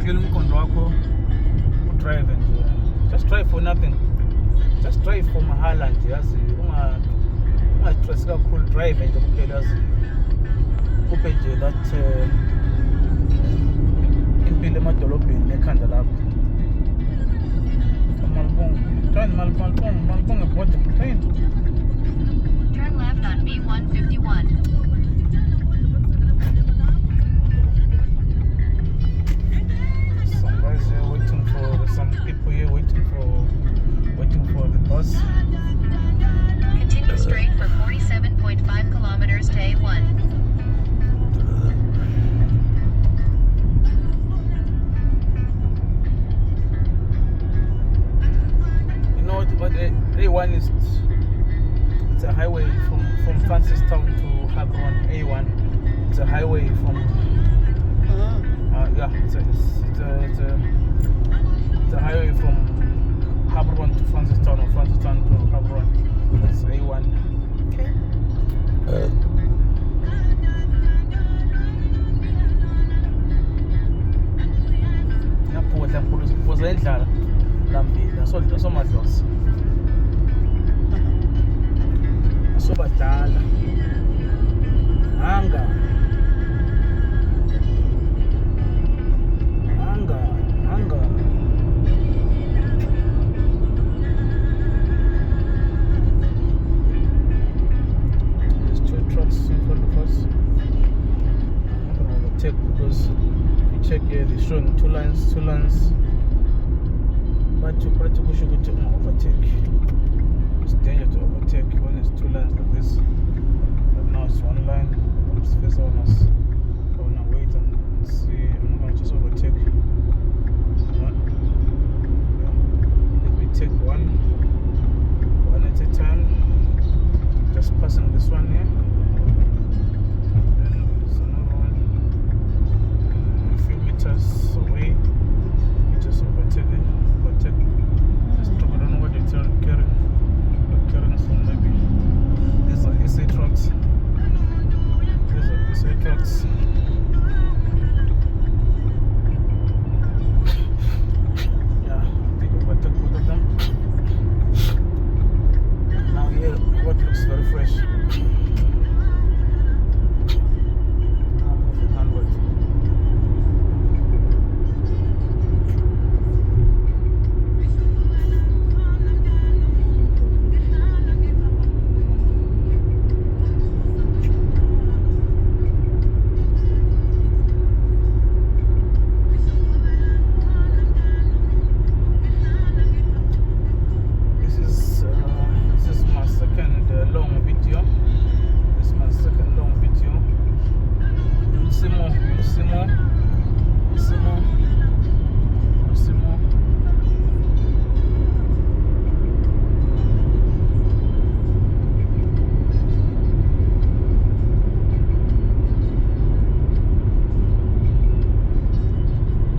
clear umqondo wakho udrive nje. Just drive for nothing. Just drive for mahala nje yazi stress kakhulu, drive nje kuphela yazi. Kuphe nje that impilo emadolobheni nekhanda lakho. Malibonga bhodwa. Train. Turn left on B151. Some guys here waiting for some people here waiting for the bus. Continue straight for 47.5 kilometers to A1. You know what A1 is? It's a highway from Francistown to Habron. A1. It's a highway from. Yeah, it's a highway from Habron to Francistown, or Francistown to Habron. That's A1. Okay. Yaphuza endlala lambili asomadlozi asobadala hanga there's 2 trucks in front of us. I'm not gonna overtake because if you check here they're showing 2 lines. But to push you to overtake. It's danger to overtake when it's 2 lines like this. But now it's 1 line. It's face on us. I wanna wait and see. I'm not gonna just overtake. Yeah. Let me take one at a time. Just passing this one here. Then there's another one a few meters away. We just overtake it. Just I don't know what they're carrying. They're carrying some maybe. These are SA trucks. Yeah, I think overtook both of them. Now here, what looks very fresh. Now moving onward. This is my second long video. Simo.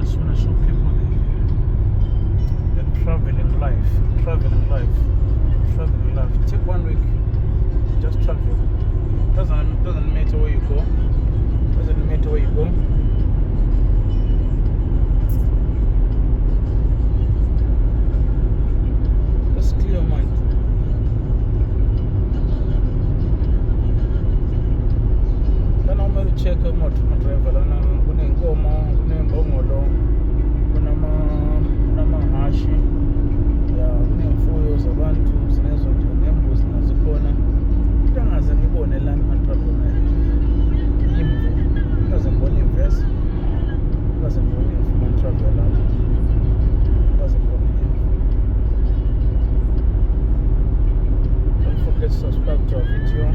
Just want to show people the traveling life. Take 1 week, just travel. Doesn't matter where you go. Just clear your mind. Lana umele check imoto driver lana kunenkomo, kunembongolo, kunamahashi. Yeah, kunemfuyo zabantu sinezo nje nembuzi nazikhona. Into angaze ngibone la matravel nayo. Imvu. Ngaze ngibone imvesi. Ngaze ngibone imvu travel la. Ngaze ngibone imvu. Don't forget to subscribe to our video.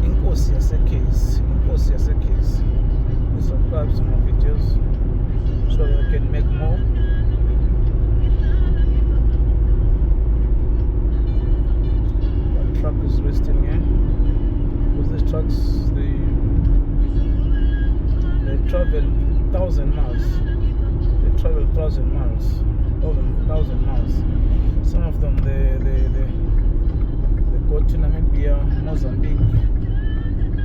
Inkosi yaseCase. Subscribe to my videos so we can make more. One truck is resting here because these trucks they travel 1,000 miles. They travel 1,000 miles. 1,000 miles. Some of them they go to Namibia, Mozambique,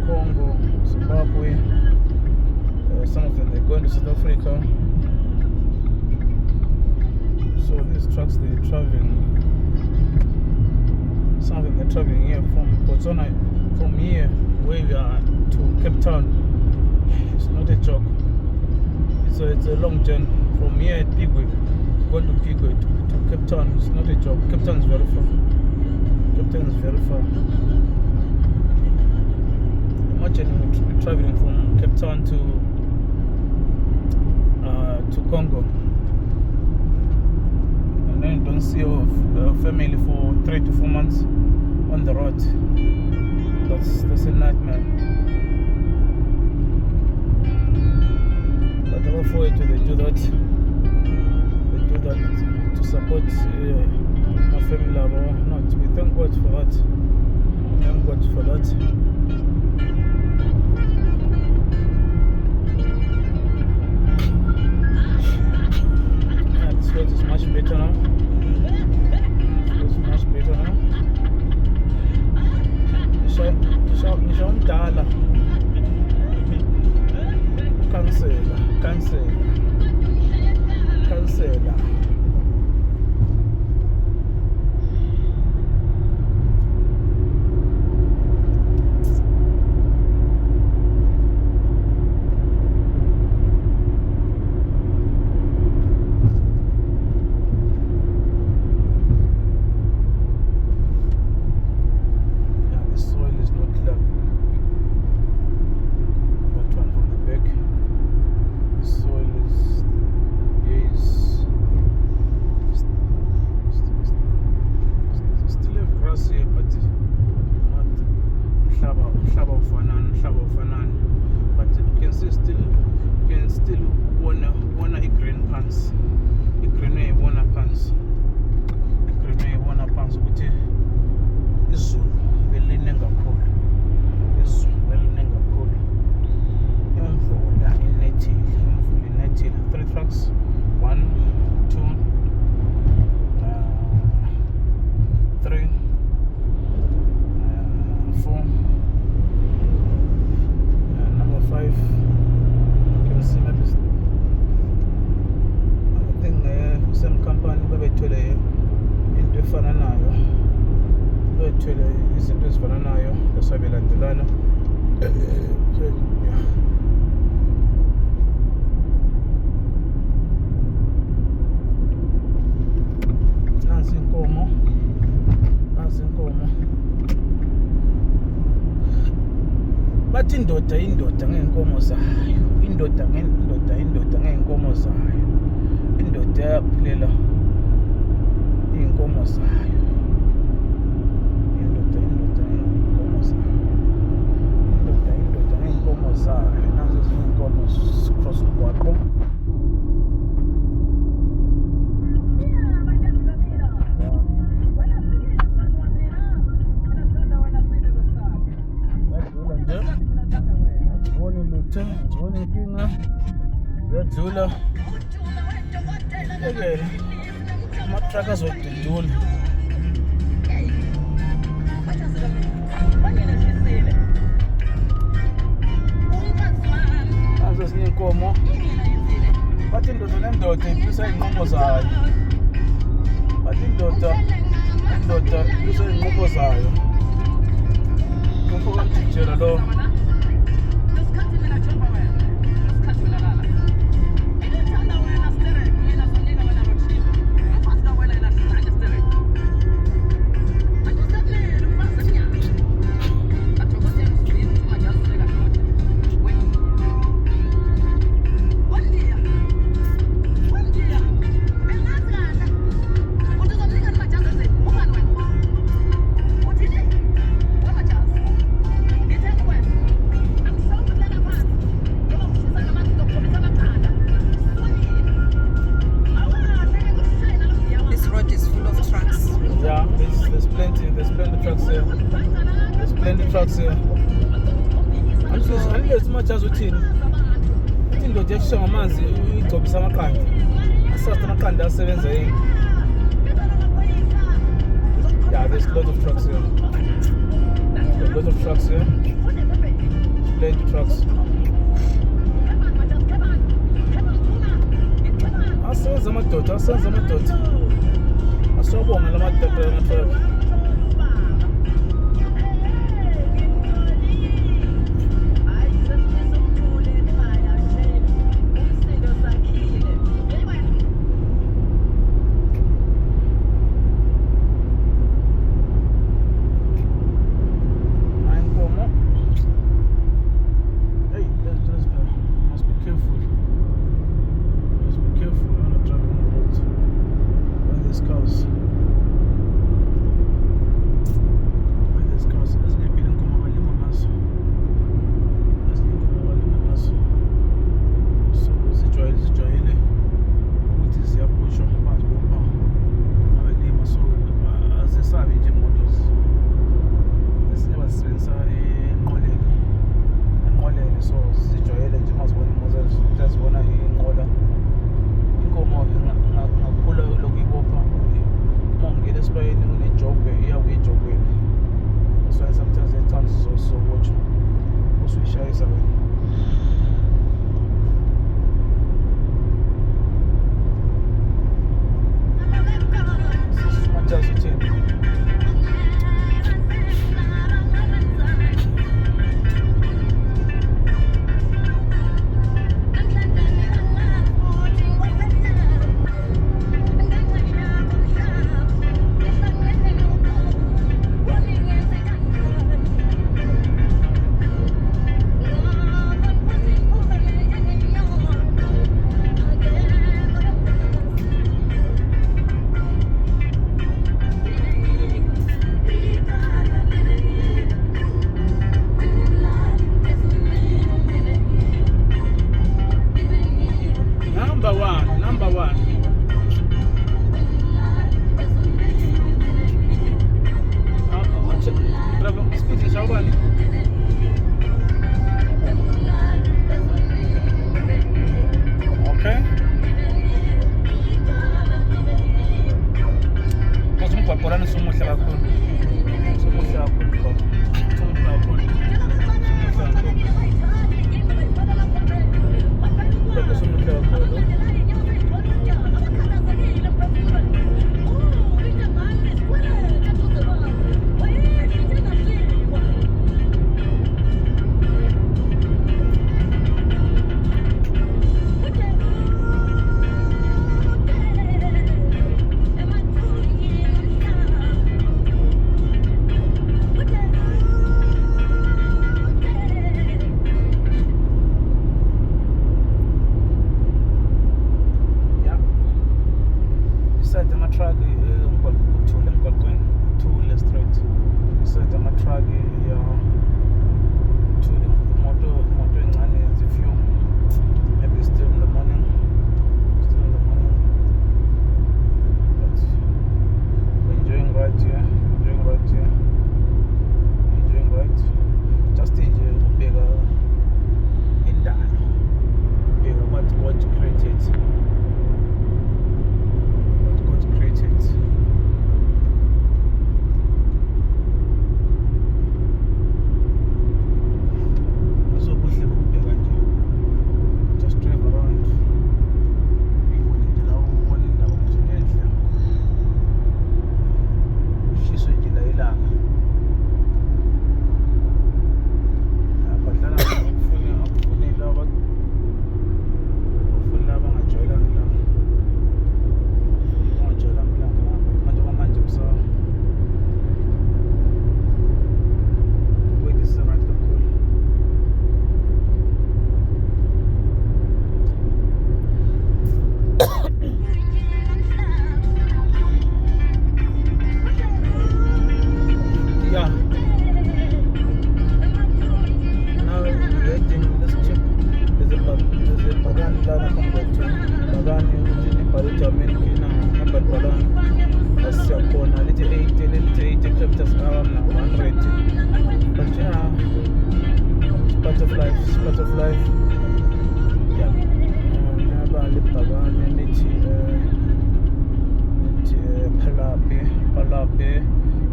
Congo, Zimbabwe. going to South Africa. So these trucks, they're traveling. Some of them are traveling here from Botswana, from here where we are to Cape Town. It's not a joke. It's a long journey from here at Pigwe, going to Pigwe to Cape Town. It's not a joke. Cape Town is very far. Cape Town is very far. Imagine we're traveling from Cape Town to Congo, and then don't see your family for 3 to 4 months on the road. That's a nightmare. But all for it, they do that. They do that to support my family. Not. We thank God for that. Thank God for that. This road is much better now. It's much better now. Ngisho umdala. Cancela. But you can still wanna a green pants. A green wanna pants. A green wanna pants. Ukuthi izulu beline kakhulu. Izulu beline kakhulu. Imvula inethile. 3 trucks. 1, 2, 3, 4. 5. You can see maybe I think some company babethwele into efana nayo. Babethwele izinto ezifana nayo esabelandelana. Nansi inkomo. Bathi indoda ngeenkomo zayo. Indoda ngeenkomo zayo. Indoda yaphilela iinkomo zayo. Indoda ngeenkomo zayo. Indoda ngeenkomo zayo. Nazo izinkomo cross umgwaqo. Ngibona inkinga ziyadlula ekele ama-truck azodudula. Nazo ezinye iy'nkomo bathi indoda nendoda iphisa iy'nqumo zayo. Indoda iphisa iy'nqumo zayo. Lokho kamjikijela lo. Trucks here. Unless much as uthini. Uthi indoda yashisha ngamanzi igcobisa amaqanda. Asatha amaqanda asebenza yini. Yeah, there's a lot of trucks here. Plenty of trucks. Asenza amadoda, asiwabonga la madoda amatraffic. Number one. Speaking Shaubani. Okay. Ngizomgwaqolana somuhle kakhulu. Somuhle kakhulu.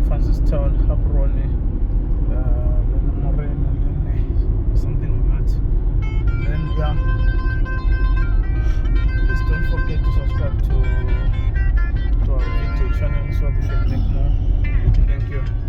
Francistown, Habroni, Moreno, something like that. Then yeah, just don't don't forget to subscribe to our video channel so that we can make more. Thank you.